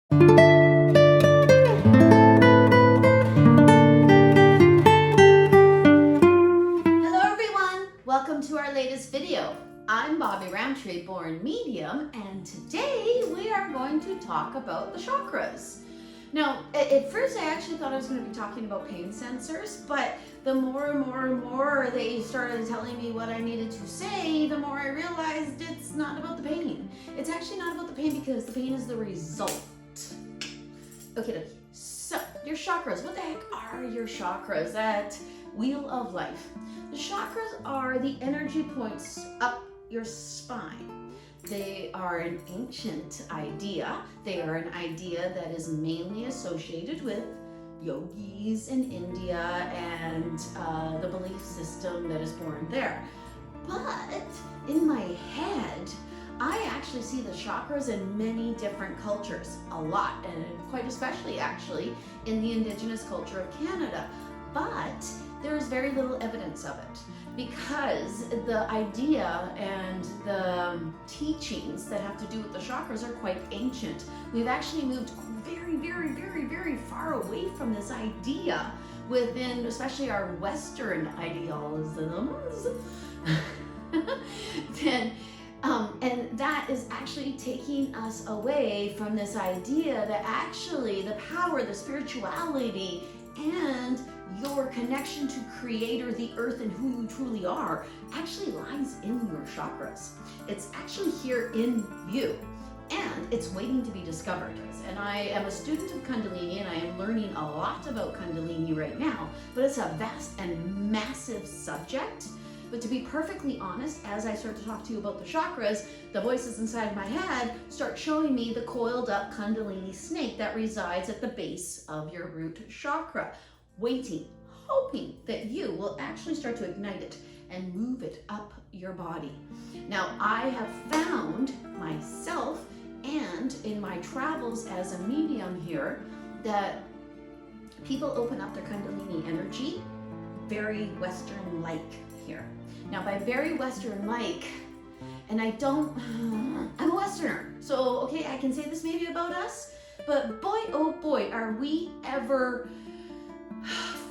Welcome to our latest video. I'm Bobbi Rowntree Born Medium, and today we are going to talk about the chakras. Now, at first I actually thought I was going to be talking about pain sensors, but the more and more they started telling me what I needed to say, the more I realized it's not about the pain. It's actually not about the pain because the pain is the result. Okay, so your chakras, what the heck are your chakras? That wheel of life. The chakras are the energy points up your spine. They are an ancient idea. They are an idea that is mainly associated with yogis in India and the belief system that is born there. But in my head, I actually see the chakras in many different cultures, a lot, and quite especially actually in the indigenous culture of Canada. But there is very little evidence of it because the idea and the teachings that have to do with the chakras are quite ancient. We've actually moved very far away from this idea within especially our Western idealisms. And that is actually taking us away from this idea that actually the power, the spirituality, and your connection to Creator, the earth, and who you truly are actually lies in your chakras. It's actually here in you, and it's waiting to be discovered. And I am a student of Kundalini, and I am learning a lot about Kundalini right now, but it's a vast and massive subject. But to be perfectly honest, as I start to talk to you about the chakras, the voices inside my head start showing me the coiled up Kundalini snake that resides at the base of your root chakra, waiting, hoping that you will actually start to ignite it and move it up your body. Now, I have found myself and in my travels as a medium here that people open up their Kundalini energy very Western-like here. Now, by very Western-like, and I'm a Westerner, so okay, I can say this maybe about us, but boy, oh boy, are we ever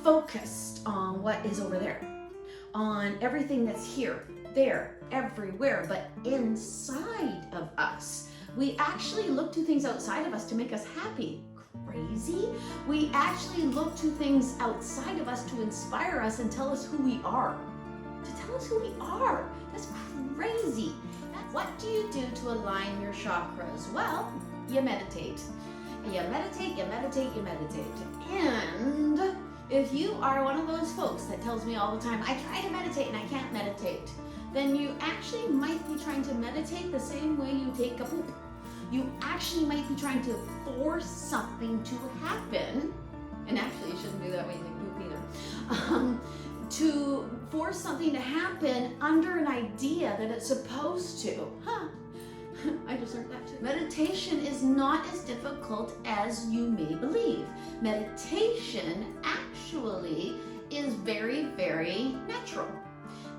focused on what is over there, on everything that's here, there, everywhere, but inside of us. We actually look to things outside of us to make us happy. Crazy? We actually look to things outside of us to inspire us and tell us who we are. To tell us who we are. That's crazy. What do you do to align your chakras? Well, you meditate. You meditate. And if you are one of those folks that tells me all the time, I try to meditate and I can't meditate, then you actually might be trying to meditate the same way you take a poop. You actually might be trying to force something to happen, and actually you shouldn't do that when you take poop either, to force something to happen under an idea that it's supposed to. I just learned that too. Meditation is not as difficult as you may believe. Meditation actually is very natural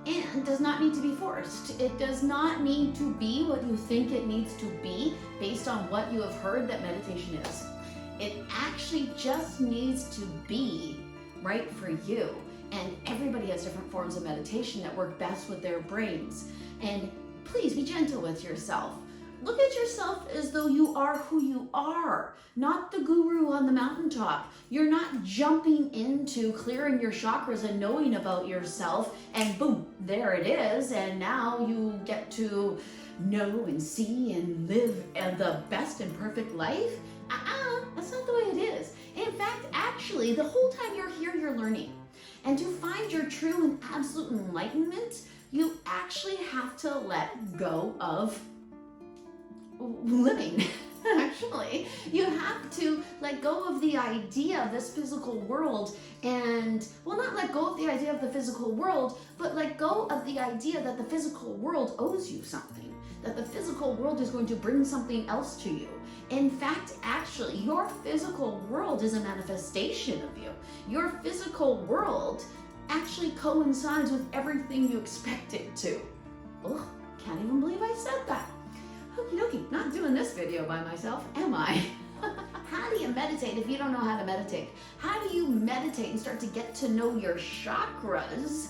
and does not need to be forced. It does not need to be what you think it needs to be based on what you have heard that meditation is. It actually just needs to be right for you. And everybody has different forms of meditation that work best with their brains. And please be gentle with yourself. Look at yourself as though you are who you are, not the guru on the mountaintop. You're not jumping into clearing your chakras and knowing about yourself and boom, there it is. And now you get to know and see and live the best and perfect life. That's not the way it is. In fact, actually, the whole time you're here, you're learning. And to find your true and absolute enlightenment, you actually have to let go of living. Actually, you have to let go of the idea of this physical world and, well, not let go of the idea of the physical world, but let go of the idea that the physical world owes you something, that the physical world is going to bring something else to you. In fact, actually, your physical world is a manifestation of you. Your physical world actually coincides with everything you expect it to. Ugh, can't even believe I said that. Okie dokie, not doing this video by myself, am I? how do you meditate if you don't know how to meditate? How do you meditate and start to get to know your chakras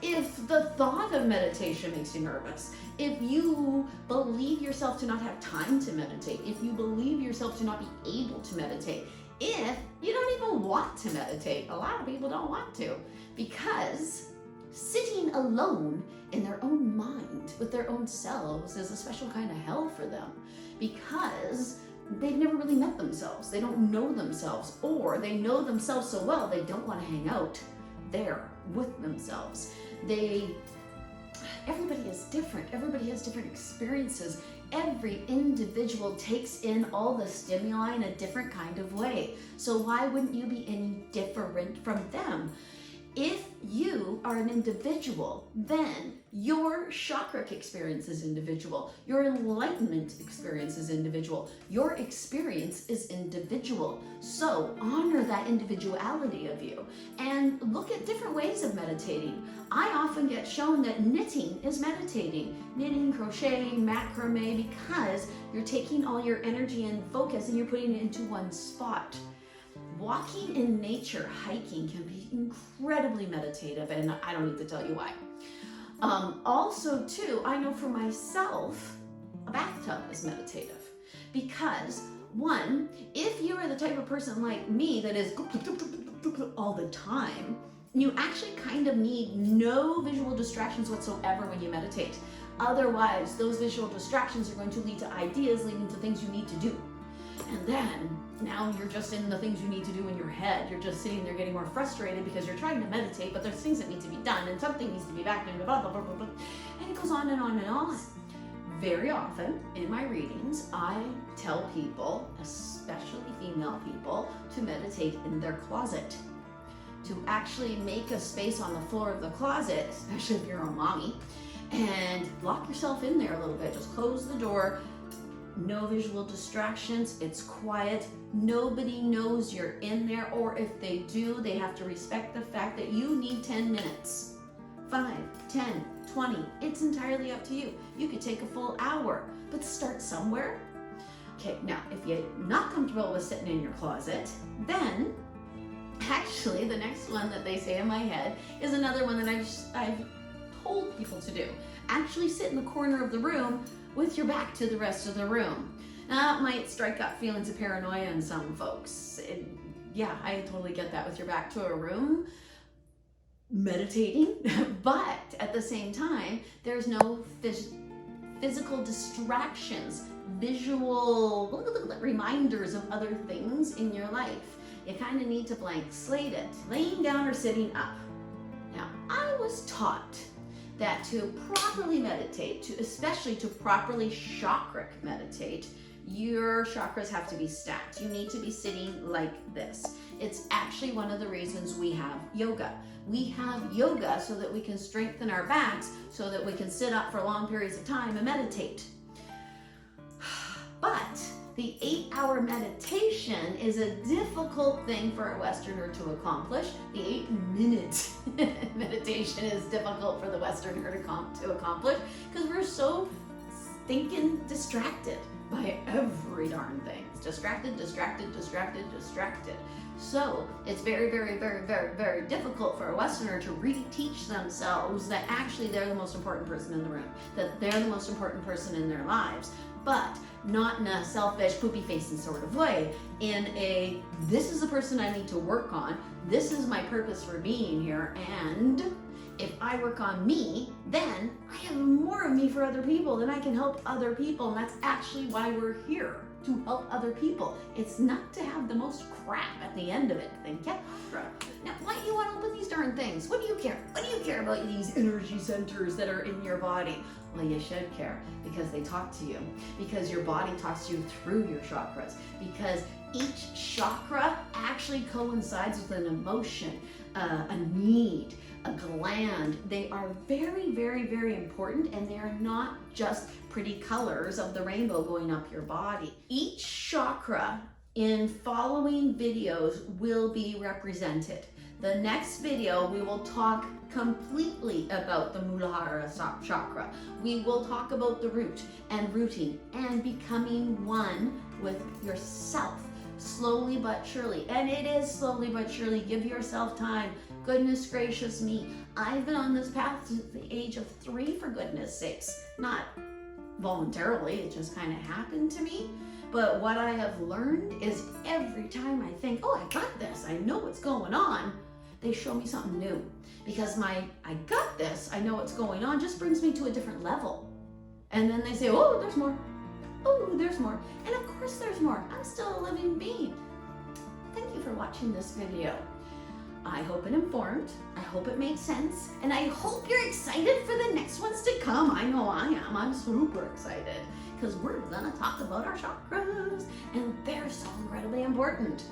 if the thought of meditation makes you nervous? If you believe yourself to not have time to meditate, if you believe yourself to not be able to meditate, if you don't even want to meditate. A lot of people don't want to, because sitting alone in their own mind with their own selves is a special kind of hell for them, because they've never really met themselves. They don't know themselves, or they know themselves so well they don't want to hang out there with themselves. Everybody is different. Everybody has different experiences. Every individual takes in all the stimuli in a different kind of way. So why wouldn't you be any different from them? If you are an individual, then your chakra experience is individual. Your enlightenment experience is individual. Your experience is individual. So honor that individuality of you and look at different ways of meditating. I often get shown that knitting is meditating. Knitting, crocheting, macrame, because you're taking all your energy and focus and you're putting it into one spot. Walking in nature, hiking can be incredibly meditative, and I don't need to tell you why. Also, too, I know for myself, a bathtub is meditative, because one, if you are the type of person like me that is all the time, you actually kind of need no visual distractions whatsoever when you meditate. Otherwise, those visual distractions are going to lead to ideas leading to things you need to do. And then now you're just in the things you need to do in your head. You're just sitting there getting more frustrated because you're trying to meditate, but there's things that need to be done and something needs to be back and blah, blah, blah, blah, blah. And it goes on and on and on. Very often in my readings, I tell people, especially female people, to meditate in their closet. To actually make a space on the floor of the closet, especially if you're a mommy, and lock yourself in there a little bit. Just close the door. No visual distractions, it's quiet, nobody knows you're in there, or if they do, they have to respect the fact that you need 10 minutes. 5, 10, 20, it's entirely up to you. You could take a full hour, but start somewhere. Okay, now, if you're not comfortable with sitting in your closet, then actually the next one that they say in my head is another one that I've told people to do. Actually sit in the corner of the room with your back to the rest of the room. Now, that might strike up feelings of paranoia in some folks. Yeah, I totally get that with your back to a room, meditating, but at the same time, there's no physical distractions, visual reminders of other things in your life. You kind of need to blank slate it, laying down or sitting up. Now, I was taught that to properly meditate, especially to properly chakra meditate, your chakras have to be stacked. You need to be sitting like this. It's actually one of the reasons we have yoga. We have yoga so that we can strengthen our backs, so that we can sit up for long periods of time and meditate. But the 8-hour meditation is a difficult thing for a Westerner to accomplish. The 8-minute meditation is difficult for the Westerner to accomplish because we're so stinking distracted by every darn thing. Distracted, distracted, distracted, distracted. So it's very, very, very, very, very difficult for a Westerner to reteach themselves that actually they're the most important person in the room, that they're the most important person in their lives, but not in a selfish, poopy facing sort of way. In a, this is the person I need to work on, this is my purpose for being here, and if I work on me, then I have more of me for other people, then I can help other people, and that's actually why we're here, to help other people. It's not to have the most crap at the end of it. Think, yeah. Now, why do you want to open these darn things? What do you care? What do you care about these energy centers that are in your body? Well, you should care, because they talk to you, because your body talks to you through your chakras, because each chakra actually coincides with an emotion, a need, a gland. They are very, very, very important, and they are not just pretty colors of the rainbow going up your body. Each chakra in following videos will be represented. The next video, we will talk completely about the Muladhara chakra. We will talk about the root and rooting and becoming one with yourself, slowly but surely. And it is slowly but surely. Give yourself time. Goodness gracious me. I've been on this path since the age of 3, for goodness sakes. Not voluntarily, it just kind of happened to me. But what I have learned is every time I think, oh, I got this, I know what's going on, they show me something new. Because my, I got this, I know what's going on, just brings me to a different level. And then they say, oh, there's more. Oh, there's more. And of course there's more. I'm still a living being. Thank you for watching this video. I hope it informed, I hope it made sense, and I hope you're excited for the next ones to come. I know I am. I'm super excited because we're gonna talk about our chakras, and they're so incredibly important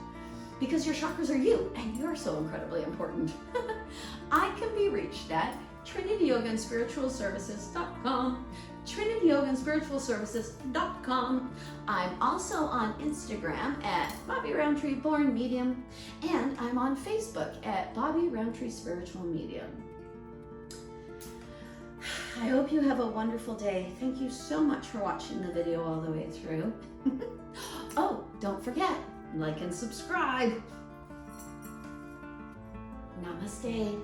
because your chakras are you, and you're so incredibly important. I can be reached at trinityyogaandspiritualservices.com, trinityyogaandspiritualservices.com. I'm also on Instagram at Bobbi Rowntree Born Medium, and I'm on Facebook at Bobbi Rowntree Spiritual Medium. I hope you have a wonderful day. Thank you so much for watching the video all the way through. Oh, don't forget, like and subscribe. Namaste.